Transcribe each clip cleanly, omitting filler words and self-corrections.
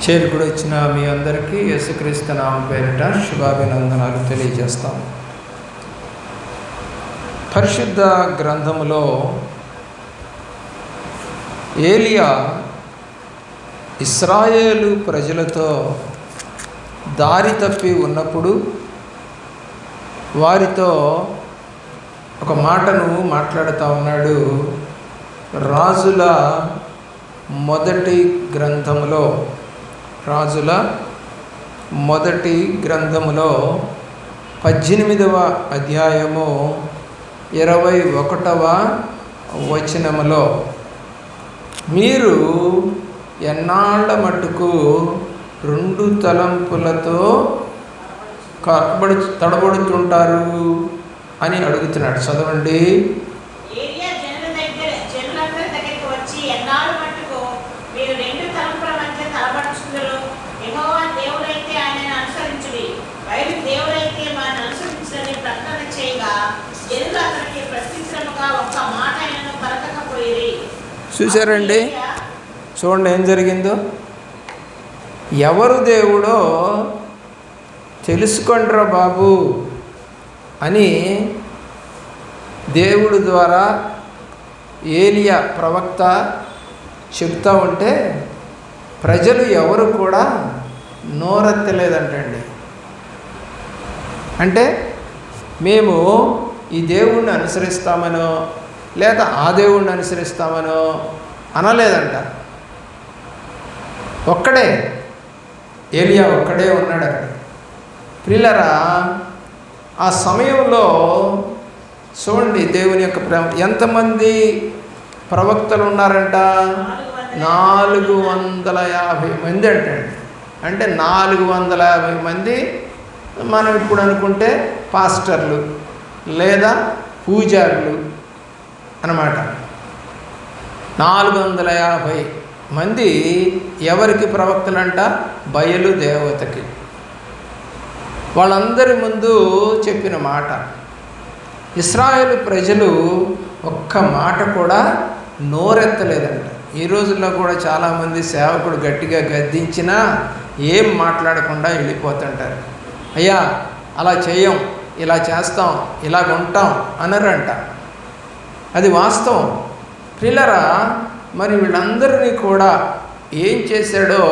చేరుకుడు వచ్చిన మీ అందరికీ యేసుక్రీస్తు నామం పేరిట శుభాభినందనాలు తెలియజేస్తాం. పరిశుద్ధ గ్రంథములో ఏలియా ఇశ్రాయేలు ప్రజలతో దారి తప్పి ఉన్నప్పుడు వారితో ఒక మాటను మాట్లాడుతూ ఉన్నాడు. రాజుల మొదటి గ్రంథములో 18వ అధ్యాయము 21వ వచనములో, మీరు ఎన్నాళ్ళ మట్టుకు 2 తలంపులతో తడబడుతుంటారు అని అడుగుతున్నాడు. చదవండి. చూశారండి, చూడండి ఏం జరిగిందో. ఎవరు దేవుడో తెలుసుకొండ్రా బాబు అని దేవుడి ద్వారా ఏలియా ప్రవక్త చెప్తూ ఉంటే ప్రజలు ఎవరు కూడా నోరెత్తలేదంటండి. అంటే మేము ఈ దేవుణ్ణి అనుసరిస్తామనో లేదా ఆ దేవుణ్ణి అనుసరిస్తామనో అనలేదంట. ఒక్కడే ఏలియా ఒక్కడే ఉన్నాడు అక్కడ. ప్రియులారా, ఆ సమయంలో చూడండి దేవుని యొక్క ప్రేమ. ఎంతమంది ప్రవక్తలు ఉన్నారంట? 450 మంది అంటండి. అంటే 450 మంది మనం ఇప్పుడు అనుకుంటే పాస్టర్లు లేదా పూజారులు అన్నమాట. 450 మంది ఎవరికి ప్రవక్తలంట? బయలు దేవతకి. వాళ్ళందరి ముందు చెప్పిన మాట, ఇశ్రాయేలు ప్రజలు ఒక్క మాట కూడా నోరెత్తలేదంట. ఈ రోజుల్లో కూడా చాలామంది సేవకుడు గట్టిగా గద్దించినా ఏం మాట్లాడకుండా వెళ్ళిపోతుంటారు. అయ్యా అలా చేయం, ఇలా చేస్తాం, ఇలాగ ఉంటాం అనరంట. అది వాస్తవం. ప్రియులారా, మరి వీళ్ళందరినీ కూడా ఏం చేశాడో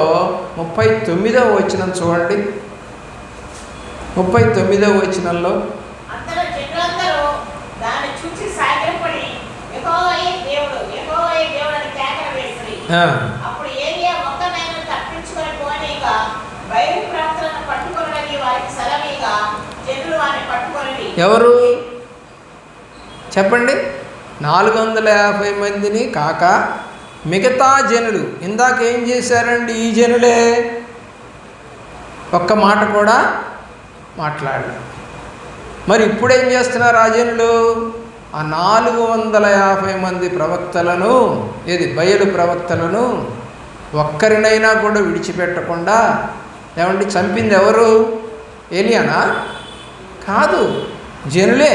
39వ వచనం చూడండి. 39వ వచనంలో, ఎవరు చెప్పండి? 450 మందిని కాక మిగతా జనులు ఇందాక ఏం చేశారండి? ఈ జనులే ఒక్క మాట కూడా మాట్లాడలేదు. మరి ఇప్పుడేం చేస్తున్నారు ఆ జనులు? ఆ 450 మంది ప్రవక్తలను, బయలు ప్రవక్తలను ఒక్కరినైనా కూడా విడిచిపెట్టకుండా ఏమండి చంపింది ఎవరు? ఏలియానా? కాదు, జనులే.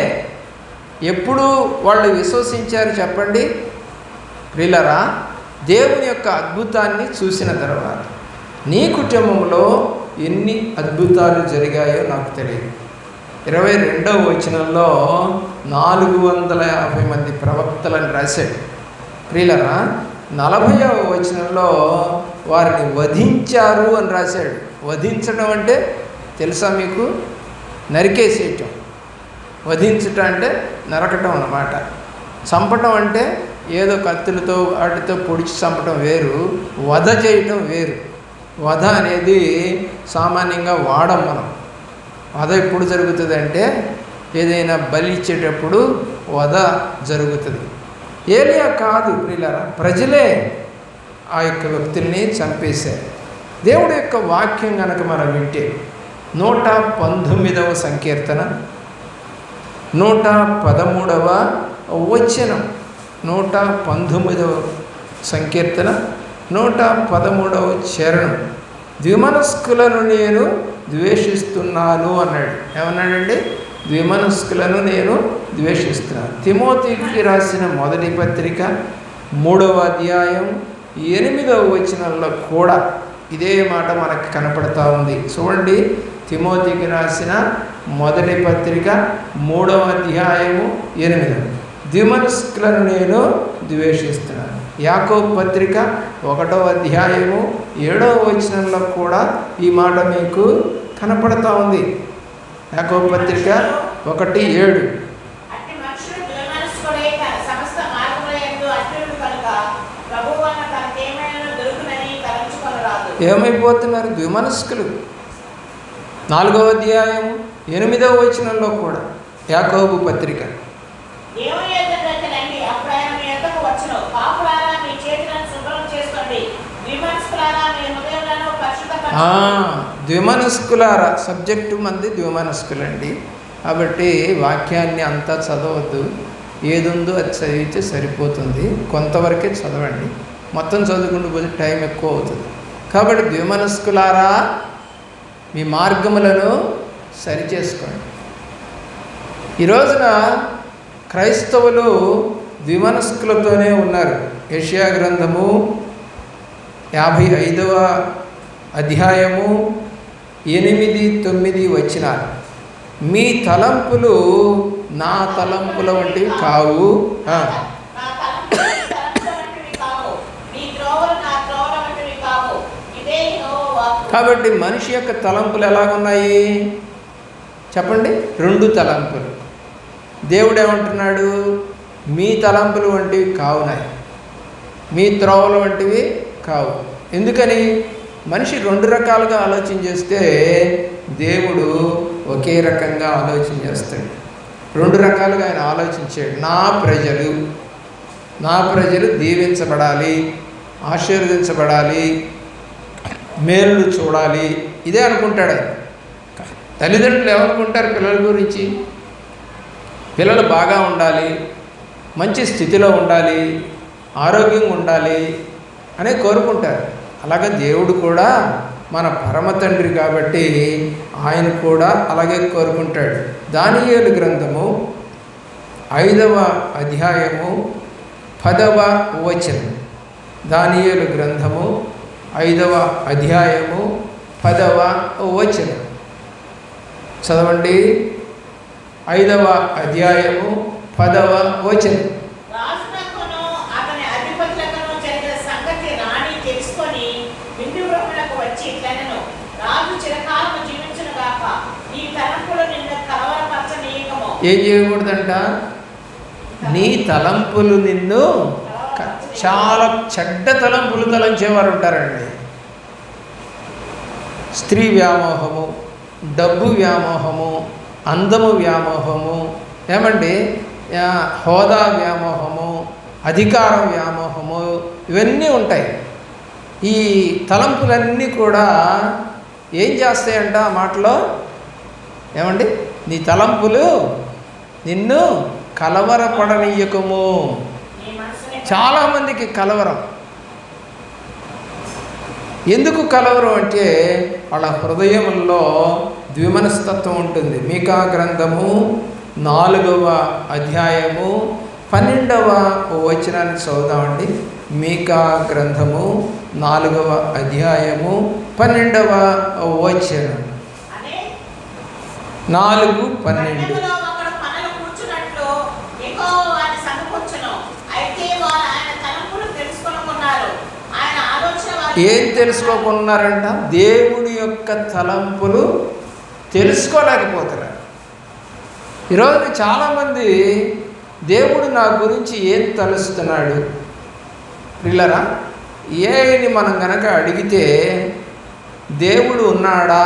ఎప్పుడు వాళ్ళు విశ్వసించారు చెప్పండి? ప్రియులారా, దేవుని యొక్క అద్భుతాన్ని చూసిన తర్వాత నీ కుటుంబంలో ఎన్ని అద్భుతాలు జరిగాయో నాకు తెలియదు. 22వ వచనంలో 450 మంది ప్రవక్తలను రాశాడు. ప్రియులారా, 40వ వచనంలో వారిని వధించారు అని రాశాడు. వధించడం అంటే తెలుసా మీకు? నరికేసేయటం. వధించటం అంటే నరకటం అన్నమాట. చంపటం అంటే ఏదో కత్తులతో వాటితో పొడిచి చంపటం వేరు, వధ చేయటం వేరు. వధ అనేది సామాన్యంగా వాడం మనం. వధ ఎప్పుడు జరుగుతుంది అంటే ఏదైనా బలి ఇచ్చేటప్పుడు వధ జరుగుతుంది. ఏలియా కాదు ప్రియులారా, ప్రజలే ఆ యొక్క వ్యక్తుల్ని చంపేశారు. దేవుడి యొక్క వాక్యం కనుక మనం వింటే 119వ సంకీర్తన 113వ వచనం, 119వ సంకీర్తన 113వ చరణం, ద్విమనస్కులను నేను ద్వేషిస్తున్నాను అన్నాడు. ఏమన్నాడండి? ద్విమనస్కులను నేను ద్వేషిస్తున్నాను. తిమోతికి రాసిన మొదటి పత్రిక 3వ అధ్యాయం 8వ వచనంలో కూడా ఇదే మాట మనకి కనపడతా ఉంది. చూడండి, తిమోతికి రాసిన మొదటి పత్రిక 3వ అధ్యాయము 8. ద్విమనస్కులను నేను ద్వేషిస్తున్నాను. యాకోబు పత్రిక 1వ అధ్యాయము 7వ వచనంలో కూడా ఈ మాట మీకు కనపడతా ఉంది. యాకోబు పత్రిక 1:7. ఏమైపోతున్నారు? ద్విమనస్కులు. 4వ అధ్యాయము 8వ వచనంలో కూడా యాకోబు పత్రిక. ద్విమనస్కులారా, సబ్జెక్టు మంది ద్విమనస్కులండి. కాబట్టి వాక్యాన్ని అంతా చదవద్దు, ఏదుందో అది చదివితే సరిపోతుంది. కొంతవరకే చదవండి, మొత్తం చదువుకుంటూ పోతే టైం ఎక్కువ అవుతుంది. కాబట్టి ద్విమనస్కులారా, మీ మార్గములను సరిచేసుకోండి. ఈ రోజున క్రైస్తవులు ద్విమనస్కులతోనే ఉన్నారు. యెషయా గ్రంథము 55వ అధ్యాయము 8-9 వచనాలు. మీ తలంపులు నా తలంపుల వంటివి కావు. కాబట్టి మనిషి యొక్క తలంపులు ఎలాగున్నాయి చెప్పండి? 2 తలంపులు. దేవుడు ఏమంటున్నాడు? మీ తలంపులు వంటివి కావునాయి, మీ త్రోవల వంటివి కావు. ఎందుకని? మనిషి 2 రకాలుగా ఆలోచన చేస్తే దేవుడు ఒకే రకంగా ఆలోచన చేస్తాడు. 2 రకాలుగా ఆయన ఆలోచించాడు. నా ప్రజలు దీవించబడాలి, ఆశీర్వదించబడాలి, మేలులు చూడాలి, ఇదే అనుకుంటాడు ఆయన. తల్లిదండ్రులు ఏమనుకుంటారు పిల్లల గురించి? పిల్లలు బాగా ఉండాలి, మంచి స్థితిలో ఉండాలి, ఆరోగ్యంగా ఉండాలి అనే కోరుకుంటారు. అలాగే దేవుడు కూడా మన పరమ తండ్రి కాబట్టి ఆయన కూడా అలాగే కోరుకుంటాడు. దానియేలు గ్రంథము 5వ అధ్యాయము 10వ వచనం. దానియేలు గ్రంథము 5వ అధ్యాయము 10వ వచనం చదవండి. 5వ అధ్యాయము 10వ వచనం. ఏం చేయకూడదంట? నీ తలంపులు నిన్ను చాలా చెడ్డ తలంపులు తలంచేవారు ఉంటారండి. స్త్రీ వ్యామోహము, డబ్బు వ్యామోహము, అందము వ్యామోహము, ఏమండి హోదా వ్యామోహము, అధికారం వ్యామోహము, ఇవన్నీ ఉంటాయి. ఈ తలంపులన్నీ కూడా ఏం చేస్తాయంట? ఆ మాటలో ఏమండి? నీ తలంపులు నిన్ను కలవరపడనీయకము. చాలామందికి కలవరం. ఎందుకు కలవరం అంటే వాళ్ళ హృదయంలో ద్విమనస్తత్వం ఉంటుంది. మీకా గ్రంథము 4వ అధ్యాయము 12వ వచనాన్ని చదువుదామండి. మీకా గ్రంథము 4వ అధ్యాయము 12వ వచనం. 4:12. ఏం తెలుసుకోకున్నారంట? దేవుడి యొక్క తలంపులు తెలుసుకోలేకపోతున్నారు. ఈరోజు చాలామంది దేవుడు నా గురించి ఏం తలుస్తున్నాడు పిల్లరా, ఏని మనం గనక అడిగితే దేవుడు ఉన్నాడా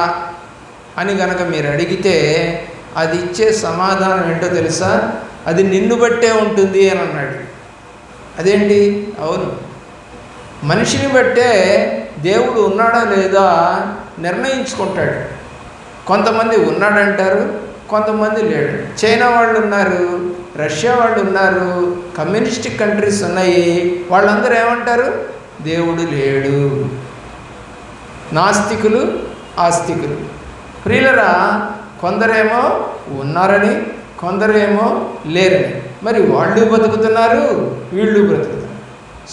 అని గనక మీరు అడిగితే అది ఇచ్చే సమాధానం ఏంటో తెలుసా? అది నిన్ను బట్టే ఉంటుంది అని అన్నాడు. అదేంటి? అవును, మనిషిని బట్టే దేవుడు ఉన్నాడా లేదా నిర్ణయించుకుంటాడు. కొంతమంది ఉన్నాడంటారు, కొంతమంది లేడు. చైనా వాళ్ళు ఉన్నారు, రష్యా వాళ్ళు ఉన్నారు, కమ్యూనిస్టిక్ కంట్రీస్ ఉన్నాయి. వాళ్ళందరూ ఏమంటారు? దేవుడు లేడు. నాస్తికులు, ఆస్తికులు. ప్రియులరా, కొందరేమో ఉన్నారని, కొందరేమో లేరని. మరి వాళ్ళు బతుకుతున్నారు, వీళ్ళు బ్రతుకుతున్నారు.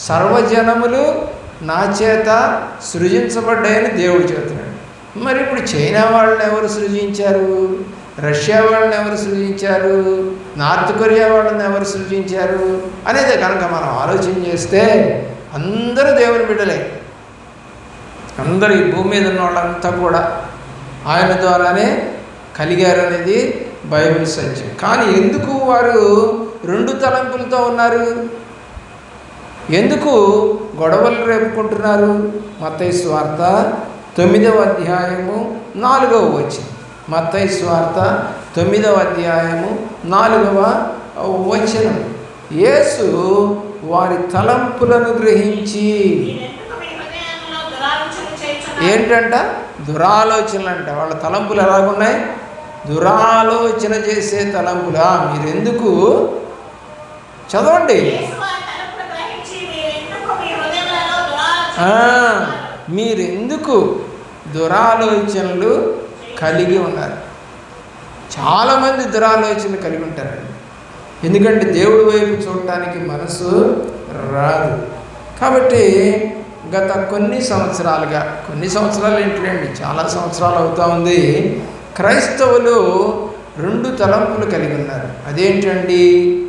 సర్వజనములు నా చేత సృజించబడ్డాయని దేవుడు చెబుతున్నాడు. మరి ఇప్పుడు చైనా వాళ్ళని ఎవరు సృజించారు? రష్యా వాళ్ళని ఎవరు సృజించారు? నార్త్ కొరియా వాళ్ళని ఎవరు సృజించారు అనేది కనుక మనం ఆలోచన చేస్తే అందరూ దేవుని బిడ్డలే. అందరూ ఈ భూమి మీద ఉన్న వాళ్ళంతా కూడా ఆయన ద్వారానే కలిగారు అనేది బైబిల్ సత్యం. కానీ ఎందుకు వారు రెండు తలంపులతో ఉన్నారు? ఎందుకు గొడవలు రేపుకుంటున్నారు? మత్తయి సువార్త 9వ అధ్యాయము 4వ వచనం. మత్తయి సువార్త 9వ అధ్యాయము 4వ వచనం. యేసు వారి తలంపులను గ్రహించి ఏంటంట? దురాలోచనలు అంట. వాళ్ళ తలంపులు ఎలాగున్నాయి? దురాలోచన చేసే తలంపులా. మీరెందుకు చదవండి, మీరెందుకు దురాలోచనలు కలిగి ఉన్నారు? చాలామంది దురాలోచనలు కలిగి ఉంటారండి. ఎందుకంటే దేవుడి వైపు చూడటానికి మనసు రాదు. కాబట్టి గత కొన్ని సంవత్సరాలు ఏంటండి, చాలా సంవత్సరాలు అవుతా ఉంది, క్రైస్తవులు రెండు తలంపులు కలిగి ఉన్నారు. అదేంటండి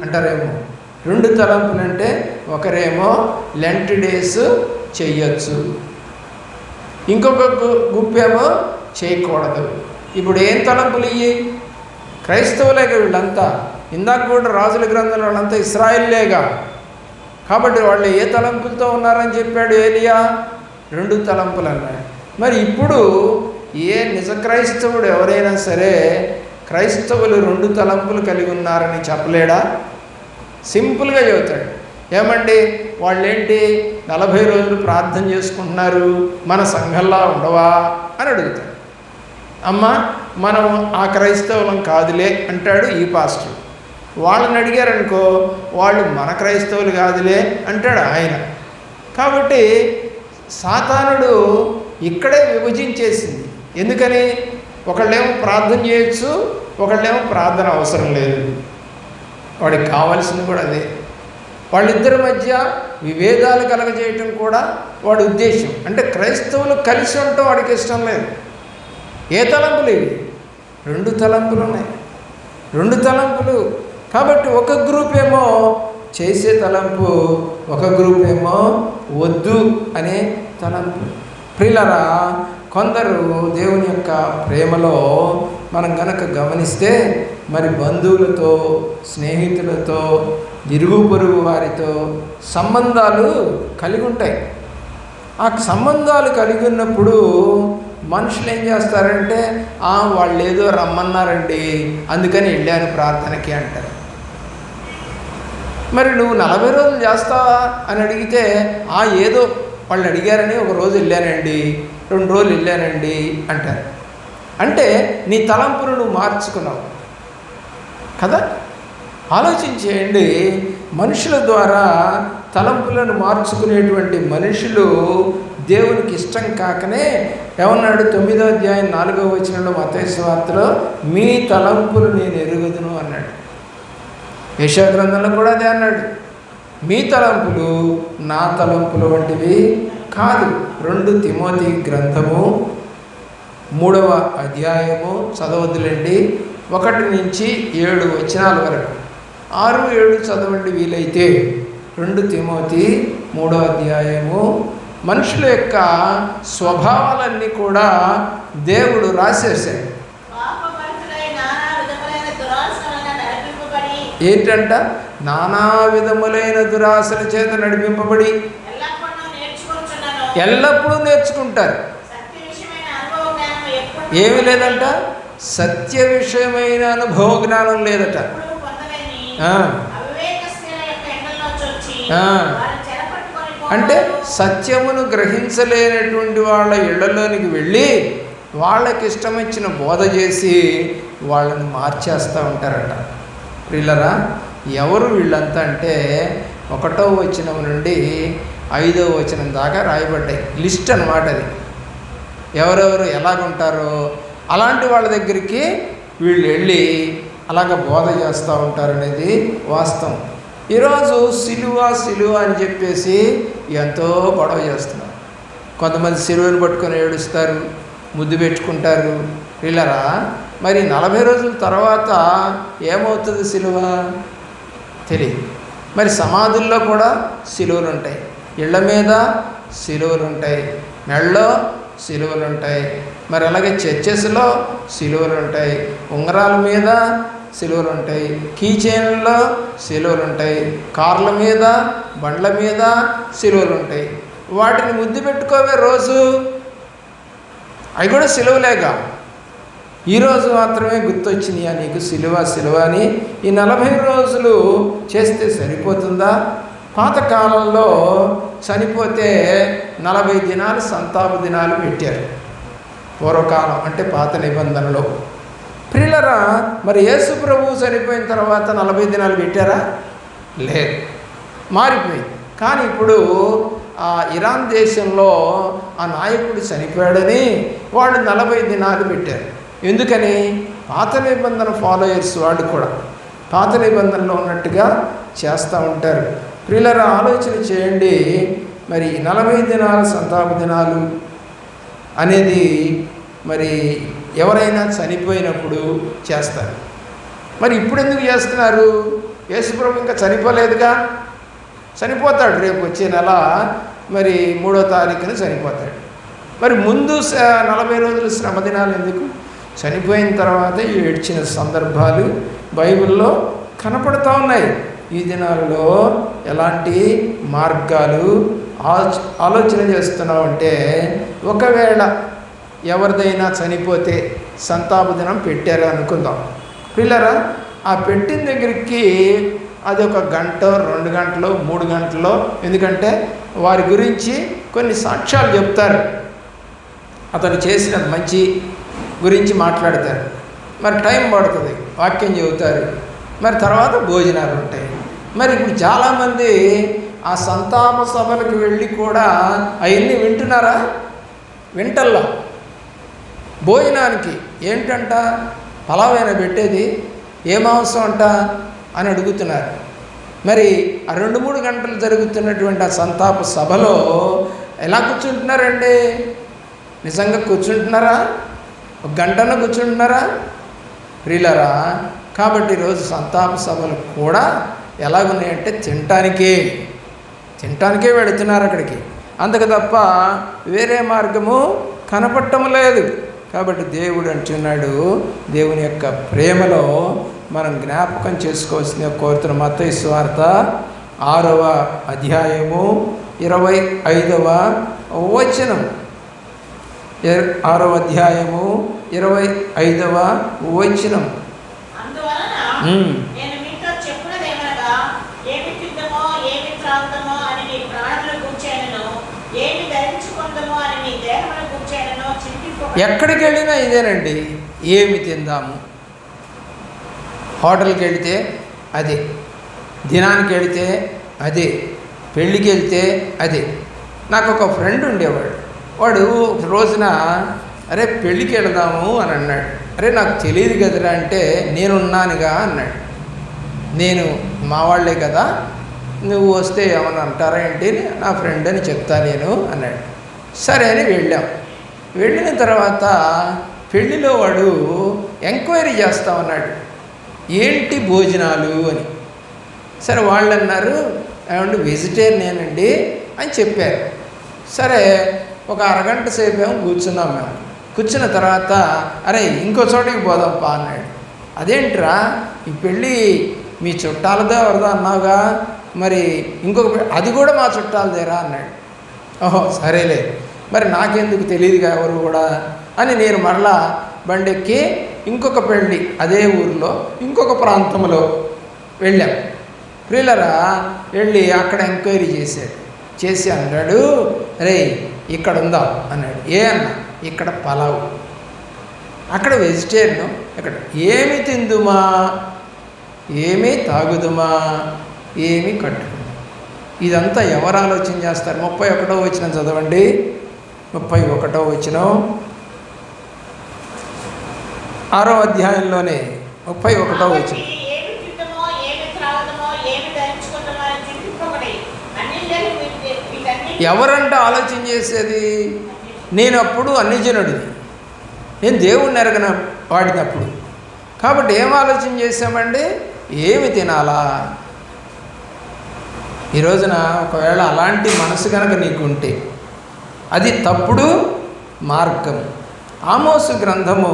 అంటారేమో. రెండు తలంపులు అంటే ఒకరేమో లెంట్ డేస్ చెయ్యొచ్చు, ఇంకొక గుప్పేమో చేయకూడదు. ఇప్పుడు ఏం తలంపులు ఇవి? క్రైస్తవులేగా వీళ్ళంతా. ఇందాక కూడా రాజుల గ్రంథంలో వాళ్ళంతా ఇశ్రాయేలేగా. కాబట్టి వాళ్ళు ఏ తలంపులతో ఉన్నారని చెప్పాడు ఏలియా? రెండు తలంపులు అన్నాడు. మరి ఇప్పుడు ఏ నిజ క్రైస్తవుడు ఎవరైనా సరే క్రైస్తవులు రెండు తలంపులు కలిగి ఉన్నారని చెప్పలేడా? సింపుల్గా చెబుతాడు. ఏమండి వాళ్ళేంటి 40 రోజులు ప్రార్థన చేసుకుంటున్నారు, మన సంఘంలా ఉండవా అని అడుగుతాడు. అమ్మ మనం ఆ క్రైస్తవులం కాదులే అంటాడు ఈ పాస్టర్. వాళ్ళని అడిగారనుకో, వాళ్ళు మన క్రైస్తవులు కాదులే అంటాడు ఆయన. కాబట్టి సాతానుడు ఇక్కడే విభజించేసింది. ఎందుకని? ఒకళ్ళేమో ప్రార్థన చేయొచ్చు, ఒకళ్ళేమో ప్రార్థన అవసరం లేదు. వాడికి కావాల్సింది కూడా అదే. వాళ్ళిద్దరి మధ్య విభేదాలు కలగజేయటం కూడా వాడి ఉద్దేశం. అంటే క్రైస్తవులు కలిసి ఉండటం వాడికి ఇష్టం లేదు. ఏ తలంపులు ఇవి? రెండు తలంపులు ఉన్నాయి. రెండు తలంపులు. కాబట్టి ఒక గ్రూప్ ఏమో చేసే తలంపు, ఒక గ్రూప్ ఏమో వద్దు అనే తలంపు. ప్రియులారా, కొందరు దేవుని యొక్క ప్రేమలో మనం గనక గమనిస్తే మరి బంధువులతో, స్నేహితులతో, ఇరుగు పొరుగు వారితో సంబంధాలు కలిగి ఉంటాయి. ఆ సంబంధాలు కలిగి ఉన్నప్పుడు మనుషులు ఏం చేస్తారంటే, వాళ్ళు ఏదో రమ్మన్నారండి అందుకని వెళ్ళాను ప్రార్థనకి అంటారు. మరి నువ్వు 40 రోజులు చేస్తావా అని అడిగితే, ఏదో వాళ్ళు అడిగారని ఒక రోజు వెళ్ళానండి, 2 రోజులు వెళ్ళానండి అంటారు. అంటే నీ తలంపును నువ్వు మార్చుకున్నావు కదా. ఆలోచించేయండి. మనుషుల ద్వారా తలంపులను మార్చుకునేటువంటి మనుషులు దేవునికి ఇష్టం కాకనే ఏమన్నాడు? 9వ అధ్యాయం 4వ వచనంలో మత్తయి సువార్తలో, మీ తలంపులు నేను ఎరుగుదును అన్నాడు. యెషయా గ్రంథంలో కూడా అదే అన్నాడు. మీ తలంపులు నా తలంపులు వంటివి కాదు. 2 తిమోతి గ్రంథము 3వ అధ్యాయము చదవద్దులండి, 1 నుంచి 7 వచనాల వరకు. 6, 7 చదవండి వీలైతే. 2 తిమోతి 3వ అధ్యాయము. మనుషుల యొక్క స్వభావాలన్నీ కూడా దేవుడు రాసేసాడు. ఏంటంట? నానా విధములైన దురాశల చేత నడిపింపబడి ఎల్లప్పుడూ నేర్చుకుంటారు. ఏమి లేదంట? సత్య విషయమైన అనుభవ జ్ఞానం లేదట. అంటే సత్యమును గ్రహించలేనటువంటి వాళ్ళ ఇళ్లలోనికి వెళ్ళి వాళ్ళకి ఇష్టమిచ్చిన బోధ చేసి వాళ్ళని మార్చేస్తూ ఉంటారట. ప్రియులరా, ఎవరు వీళ్ళంతా అంటే 1వ వచనం నుండి 5వ వచనం దాకా రాయబడ్డాయి. లిస్ట్ అన్నమాట అది. ఎవరెవరు ఎలాగుంటారో అలాంటి వాళ్ళ దగ్గరికి వీళ్ళు వెళ్ళి అలాగ బోధ చేస్తూ ఉంటారనేది వాస్తవం. ఈరోజు సిలువ సిలువ అని చెప్పేసి ఎంతో గొడవ చేస్తున్నారు. కొంతమంది సిలువను పట్టుకొని ఏడుస్తారు, ముద్దు పెట్టుకుంటారు. పిల్లరా, మరి 40 రోజుల తర్వాత ఏమవుతుంది సిలువ తెలియదు. మరి సమాధుల్లో కూడా సిలువలు ఉంటాయి, ఇళ్ల మీద సిలువలు ఉంటాయి, మెళ్ళలో సిలువలు ఉంటాయి. మరి అలాగే చర్చెస్లో సిలువలు ఉంటాయి, ఉంగరాల మీద సిలువలు ఉంటాయి, కీచైన్లలో సిలువలు ఉంటాయి, కార్ల మీద బండ్ల మీద సిలువలు ఉంటాయి. వాటిని ముద్దు పెట్టుకోవే రోజు, అవి కూడా సిలువలేగా. ఈరోజు మాత్రమే గుర్తొచ్చినాయా నీకు సిలువ సిలువ అని? ఈ 40 రోజులు చేస్తే సరిపోతుందా? పాతకాలంలో చనిపోతే 40 దినాలు సంతాప దినాలు పెట్టారు పూర్వకాలం, అంటే పాత నిబంధనలో. ప్రియులరా, మరి యేసు ప్రభువు చనిపోయిన తర్వాత 40 దినాలు పెట్టారా? లేదు, మారిపోయింది. కానీ ఇప్పుడు ఆ ఇరాన్ దేశంలో ఆ నాయకుడు చనిపోయాడని వాళ్ళు 40 దినాలు పెట్టారు. ఎందుకని? పాత నిబంధన ఫాలోయర్స్ వాళ్ళు కూడా పాత నిబంధనలో ఉన్నట్టుగా చేస్తూ ఉంటారు. ప్రియులరా, ఆలోచన చేయండి. మరి 40 దినాలు సంతాప దినాలు అనేది మరి ఎవరైనా చనిపోయినప్పుడు చేస్తారు. మరి ఇప్పుడు ఎందుకు చేస్తున్నారు? యేసుప్రభు ఇంకా చనిపోలేదుగా, చనిపోతాడు రేపు వచ్చే నెల మరి 3వ తారీఖున చనిపోతాడు. మరి ముందు 40 రోజులు శ్రమ దినాలు ఎందుకు? చనిపోయిన తర్వాత ఏడ్చిన సందర్భాలు బైబిల్లో కనపడుతూ ఉన్నాయి. ఈ దినాలలో ఎలాంటి మార్గాలు ఆలోచన చేస్తున్నామంటే, ఒకవేళ ఎవరిదైనా చనిపోతే సంతాప దినం పెట్టారు అనుకుందాం. పిల్లరా, ఆ పెట్టిన దగ్గరికి అది 1 గంట 2 గంటలు 3 గంటలో, ఎందుకంటే వారి గురించి కొన్ని సాక్ష్యాలు చెప్తారు, అతను చేసిన మంచి గురించి మాట్లాడతారు. మరి టైం పడుతుంది, వాక్యం చెబుతారు, మరి తర్వాత భోజనాలు ఉంటాయి. మరి ఇప్పుడు చాలామంది ఆ సంతాప సభలకు వెళ్ళి కూడా అవన్నీ వింటున్నారా? వింటల్లా. భోజనానికి ఏంటంట, పలావైనా పెట్టేది, ఏ మాంసం అంట అని అడుగుతున్నారు. మరి ఆ 2-3 గంటలు జరుగుతున్నటువంటి ఆ సంతాప సభలో ఎలా కూర్చుంటున్నారండి? నిజంగా కూర్చుంటున్నారా? 1 గంటన కూర్చుంటున్నారా? ప్రియులరా, కాబట్టి ఈరోజు సంతాప సభలు కూడా ఎలాగున్నాయంటే తినటానికే వెళుతున్నారు అక్కడికి, అందుకు తప్ప వేరే మార్గము కనపడటం లేదు. కాబట్టి దేవుడు అంటున్నాడు, దేవుని యొక్క ప్రేమలో మనం జ్ఞాపకం చేసుకోవాల్సింది కోరుతున్న మత్తయి సువార్త 6వ అధ్యాయము 25వ వచనం. 6వ అధ్యాయము 25వ వచనం. ఎక్కడికి వెళ్ళినా ఇదేనండి, ఏమి తిందాము. హోటల్కి వెళితే అదే, దినానికి వెళితే అదే, పెళ్ళికి వెళ్తే అదే. నాకు ఒక ఫ్రెండ్ ఉండేవాడు, వాడు ఒక రోజున అరే పెళ్ళికి వెళదాము అని అన్నాడు. అరే నాకు తెలియదు కదరా అంటే, నేనున్నానుగా అన్నాడు. నేను మా వాళ్ళే కదా, నువ్వు వస్తే ఏమన్నా అంటారా ఏంటి, నా ఫ్రెండ్ అని చెప్తా నేను అన్నాడు. సరే అని వెళ్ళాం. వెళ్ళిన తర్వాత పెళ్ళిలో వాడు ఎంక్వైరీ చేస్తామన్నాడు, ఏంటి భోజనాలు అని. సరే వాళ్ళు అన్నారు, ఏమంటే వెజిటేరియనేనండి అని చెప్పారు. సరే ఒక అరగంట సేపు ఏమో కూర్చున్నాం. మేము కూర్చున్న తర్వాత అరే ఇంకో చోటికి పోదాంపా అన్నాడు. అదేంట్రా, ఈ పెళ్ళి మీ చుట్టాలదో ఎవరిదో అన్నావుగా, మరి ఇంకొక అది కూడా మా చుట్టాలదేరా అన్నాడు. ఓహో సరేలే, మరి నాకెందుకు తెలియదుగా ఎవరు కూడా అని నేను మరలా బండెక్కి ఇంకొక పెళ్ళి అదే ఊరిలో ఇంకొక ప్రాంతంలో వెళ్ళాం. ప్రియులరా, వెళ్ళి అక్కడ ఎంక్వైరీ చేసి అన్నాడు, రే ఇక్కడ ఉందా అన్నాడు. ఏ అన్న, ఇక్కడ పలావు, అక్కడ వెజిటేరియన్, ఇక్కడ ఏమి తిందుమా, ఏమి తాగుదుమా, ఏమి కట్టుకుందాం. ఇదంతా ఎవరు ఆలోచన చేస్తారు? 31వ వచనం చదవండి. 31వ వచనం 6వ అధ్యాయంలోనే 31వ వచనం. ఎవరంట ఆలోచన చేసేది? నేను అప్పుడు అన్యజనుడిని, నేను దేవుణ్ణి ఎరగన వాడినప్పుడు. కాబట్టి ఏం ఆలోచన చేశామండి? ఏమి తినాలా? ఈ రోజున ఒకవేళ అలాంటి మనసు కనుక నీకుంటే అది తప్పుడు మార్గం. ఆమోసు గ్రంథము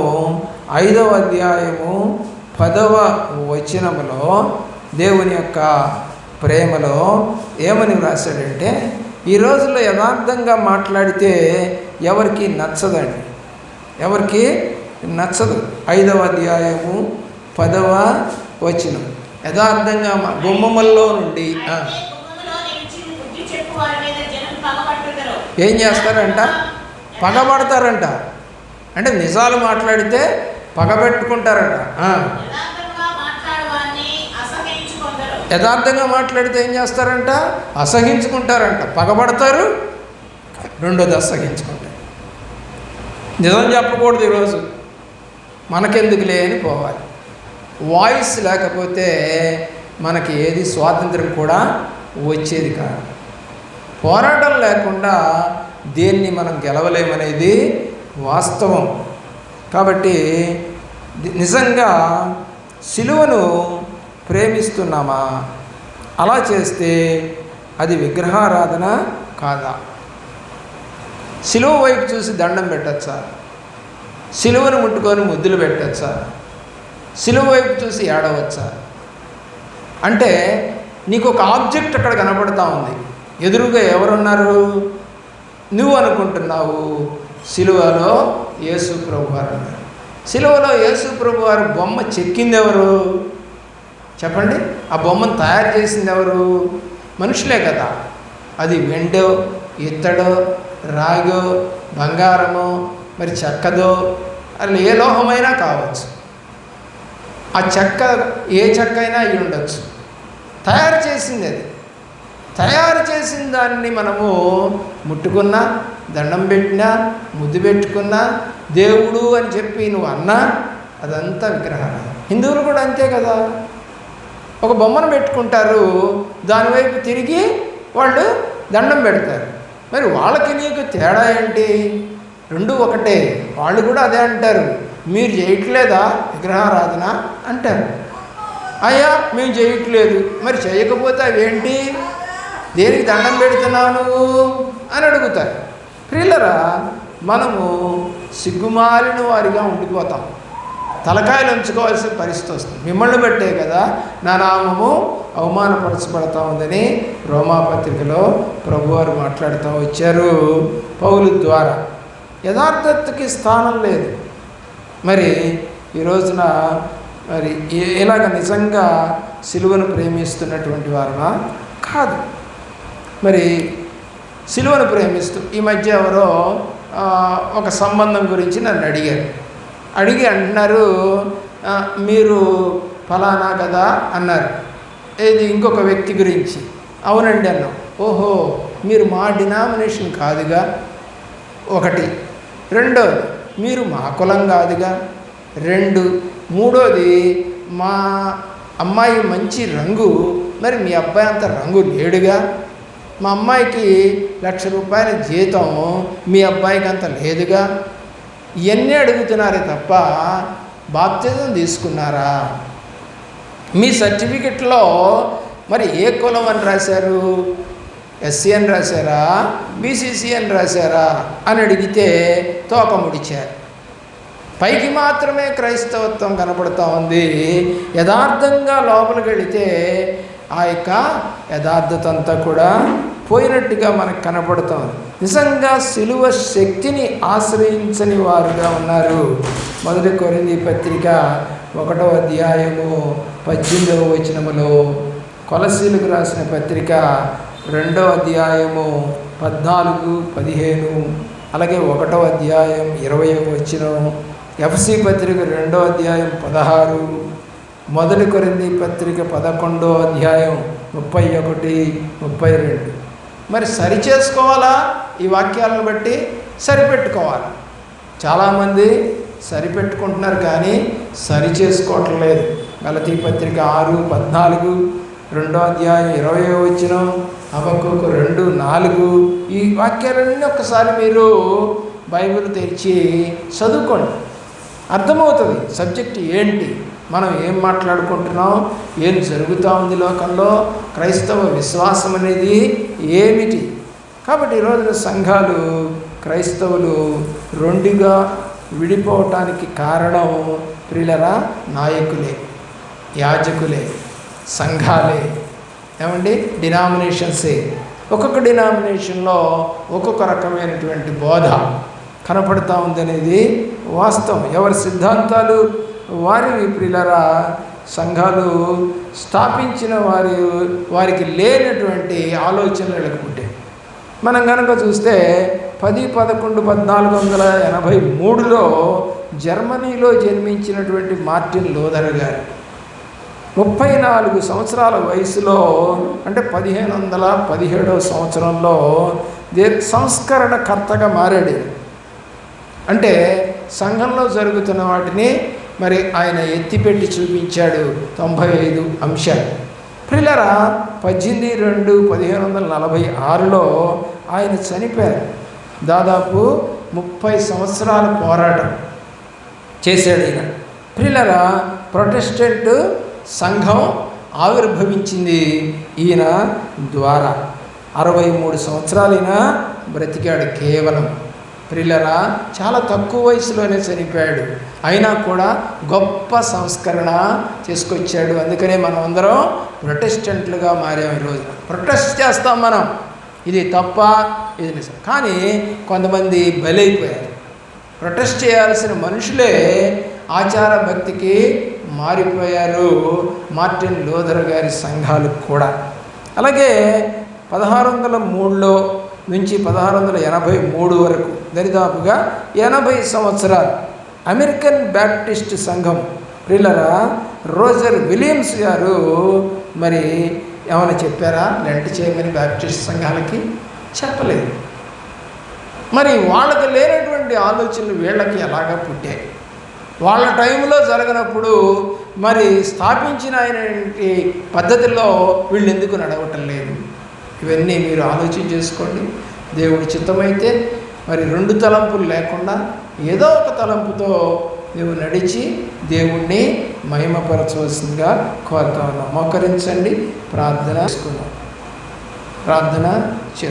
5వ అధ్యాయము 10వ వచనములో దేవుని యొక్క ప్రేమలో ఏమని వ్రాసాడంటే, ఈ రోజుల్లో యథార్థంగా మాట్లాడితే ఎవరికి నచ్చదండి, ఎవరికి నచ్చదు. 5వ అధ్యాయము 10వ వచనం యథార్థంగా గుమ్మముల్లో నుండి ఏం చేస్తారంట? పగబడతారంట. అంటే నిజాలు మాట్లాడితే పగబెట్టుకుంటారంట. యథార్థంగా మాట్లాడితే ఏం చేస్తారంట? అసహించుకుంటారంట. పగబడతారు, రెండోది అసహించుకుంటారు. నిజం చెప్పకూడదు, ఈరోజు మనకెందుకులే అని పోవాలి. వాయిస్ లేకపోతే మనకి ఏది స్వాతంత్రం కూడా వచ్చేది కాదు. పోరాటం లేకుండా దేన్ని మనం గెలవలేమనేది వాస్తవం. కాబట్టి నిజంగా సిలువను ప్రేమిస్తున్నామా? అలా చేస్తే అది విగ్రహారాధన కాదా? సిలువ వైపు చూసి దండం పెట్టచ్చా? సిలువను ముట్టుకొని ముద్దులు పెట్టచ్చా? సిలువ వైపు చూసి ఏడవచ్చా? అంటే నీకు ఒక ఆబ్జెక్ట్ అక్కడ కనపడతా ఉంది, ఎదురుగా ఎవరున్నారు? నువ్వు అనుకుంటున్నావు సిలువలో యేసు ప్రభు వారు అన్నారు. సిలువలో యేసు ప్రభు వారు బొమ్మ చెక్కింది ఎవరు చెప్పండి? ఆ బొమ్మను తయారు చేసింది ఎవరు? మనుషులే కదా. అది వెండో, ఇత్తడో, రాగో, బంగారమో, మరి చెక్కదో, అది ఏ లోహమైనా కావచ్చు. ఆ చెక్క ఏ చెక్క అయినా అయి ఉండొచ్చు. తయారు చేసింది అది. తయారు చేసిన దాన్ని మనము ముట్టుకున్నా, దండం పెట్టినా, ముద్దు పెట్టుకున్నా, దేవుడు అని చెప్పి నువ్వు అన్నా అదంతా విగ్రహాలు. హిందువులు కూడా అంతే కదా. ఒక బొమ్మను పెట్టుకుంటారు, దానివైపు తిరిగి వాళ్ళు దండం పెడతారు. మరి వాళ్ళకి నీకు తేడా ఏంటి? రెండు ఒకటే. వాళ్ళు కూడా అదే అంటారు, మీరు చేయట్లేదా విగ్రహారాధన అంటారు. అయ్యా మేము చేయట్లేదు. మరి చేయకపోతే అవేంటి, దేనికి దండం పెడుతున్నావు నువ్వు అని అడుగుతారు. ప్రియులరా, మనము సిగ్గుమాలిన వారిగా ఉండిపోతాం, తలకాయలు ఉంచుకోవాల్సిన పరిస్థితి వస్తుంది. మిమ్మల్ని బట్టే కదా నా నామము అవమానపరచబడతా ఉందని రోమాపత్రికలో ప్రభువారు మాట్లాడుతూ వచ్చారు పౌలు ద్వారా. యథార్థతకి స్థానం లేదు. మరి ఈ రోజున మరి ఇలాగ నిజంగా సిలువను ప్రేమిస్తున్నటువంటి వారునా? కాదు. మరి సిలువను ప్రేమిస్తూ ఈ మధ్య ఎవరో ఒక సంబంధం గురించి నన్ను అడిగి అంటున్నారు, మీరు ఫలానా కదా అన్నారు. ఇది ఇంకొక వ్యక్తి గురించి. అవునండి అన్నాం. ఓహో, మీరు మా డినామినేషన్ కాదుగా ఒకటి. రెండోది, మీరు మా కులం కాదుగా రెండు. మూడోది, మా అమ్మాయి మంచి రంగు, మరి మీ అబ్బాయి అంత రంగు లేడుగా. మా అమ్మాయికి ₹1,00,000 జీతం, మీ అబ్బాయికి అంత లేదుగా. ఇవన్నీ అడుగుతున్నారే తప్ప బాప్తిజం తీసుకున్నారా? మీ సర్టిఫికెట్లో మరి ఏ కులం అని రాశారు? ఎస్సీ అని రాశారా, బీసీసీ అని రాశారా అని అడిగితే తోక ముడిచారు. పైకి మాత్రమే క్రైస్తవత్వం కనపడుతూ ఉంది. యథార్థంగా లోపలికి వెళితే ఆ యొక్క యథార్థత అంతా కూడా పోయినట్టుగా మనకు కనపడుతుంది. నిజంగా సిలువ శక్తిని ఆశ్రయించని వారుగా ఉన్నారు. 1 కొరింథీ పత్రిక 1వ అధ్యాయము 18వ వచనములో, కొలసీలకు రాసిన పత్రిక 2వ అధ్యాయము 14, 15, అలాగే 1వ అధ్యాయం 20వ వచనం, ఎఫ్సీ పత్రిక 2వ అధ్యాయం 16, 1 కొరింథీ పత్రిక 11వ అధ్యాయం 31, 32. మరి సరి చేసుకోవాలా? ఈ వాక్యాలను బట్టి సరిపెట్టుకోవాలి. చాలామంది సరిపెట్టుకుంటున్నారు కానీ సరి చేసుకోవటం లేదు. గలతీ పత్రిక 6, 14, 2వ అధ్యాయం 20వ వచనం, హబక్కూకు 2:4 ఈ వాక్యాలన్నీ ఒక్కసారి మీరు బైబిల్ తెరిచి చదువుకోండి, అర్థమవుతుంది సబ్జెక్ట్ ఏంటి, మనం ఏం మాట్లాడుకుంటున్నాం, ఏం జరుగుతూ ఉంది లోకంలో, క్రైస్తవ విశ్వాసం అనేది ఏమిటి. కాబట్టి ఈరోజు సంఘాలు, క్రైస్తవులు రెండుగా విడిపోవటానికి కారణం ప్రియులరా నాయకులే, యాజకులే, సంఘాలే, ఏమండి డినామినేషన్సే. ఒక్కొక్క డినామినేషన్లో ఒక్కొక్క రకమైనటువంటి బోధ కనపడుతూ ఉందనేది వాస్తవం. ఎవరి సిద్ధాంతాలు వారివి ప్రియులరా. సంఘాలు స్థాపించిన వారికి లేనటువంటి ఆలోచనలు పుట్టాయి. మనం కనుక చూస్తే 1483లో జర్మనీలో జన్మించినటువంటి మార్టిన్ లూథర్ గారు 34 సంవత్సరాల వయసులో, అంటే 1517వ సంవత్సరంలో సంస్కరణకర్తగా మారాడు. అంటే సంఘంలో జరుగుతున్న వాటిని మరి ఆయన ఎత్తిపెట్టి చూపించాడు. 95 అంశాలు. ప్రియులరా 18/2/1546లో ఆయన చనిపోయారు. దాదాపు 30 సంవత్సరాల పోరాటం చేశాడు ఈయన. ప్రియులరా ప్రొటెస్టెంట్ సంఘం ఆవిర్భవించింది ఈయన ద్వారా. 63 సంవత్సరాలు ఈయన బ్రతికాడు కేవలం. ప్రియులరా చాలా తక్కువ వయసులోనే చనిపోయాడు. అయినా కూడా గొప్ప సంస్కరణ చేసుకొచ్చాడు. అందుకనే మనం అందరం ప్రొటెస్టెంట్లుగా మారాం. ఈరోజు ప్రొటెస్ట్ చేస్తాం మనం, ఇది తప్ప ఇది నిజం. కానీ కొంతమంది బలైపోయారు. ప్రొటెస్ట్ చేయాల్సిన మనుషులే ఆచార భక్తికి మారిపోయారు. మార్టిన్ లూథర్ గారి సంఘాలు కూడా. అలాగే 1603లో నుంచి 1683 వరకు దరిదాపుగా 80 సంవత్సరాలు అమెరికన్ బ్యాప్టిస్ట్ సంఘం. ప్రియులరా రోజర్ విలియమ్స్ గారు మరి ఏమైనా చెప్పారా లెంట్ చేయమని బ్యాప్టిస్ట్ సంఘాలకి? చెప్పలేదు. మరి వాళ్ళకి లేనటువంటి ఆలోచనలు వీళ్ళకి ఎలాగా పుట్టాయి? వాళ్ళ టైంలో జరగనప్పుడు మరి స్థాపించిన ఆయన పద్ధతిలో వీళ్ళు ఎందుకు నడవటం లేదు? ఇవన్నీ మీరు ఆలోచన చేసుకోండి. దేవుడి చిత్తమైతే మరి 2 తలంపులు లేకుండా ఏదో ఒక తలంపుతో నువ్వు నడిచి దేవుణ్ణి మహిమపరచవలసిందిగా కోరుతా ఉన్నాం. మోకరించండి, ప్రార్థన చేసుకుందాం. ప్రార్థన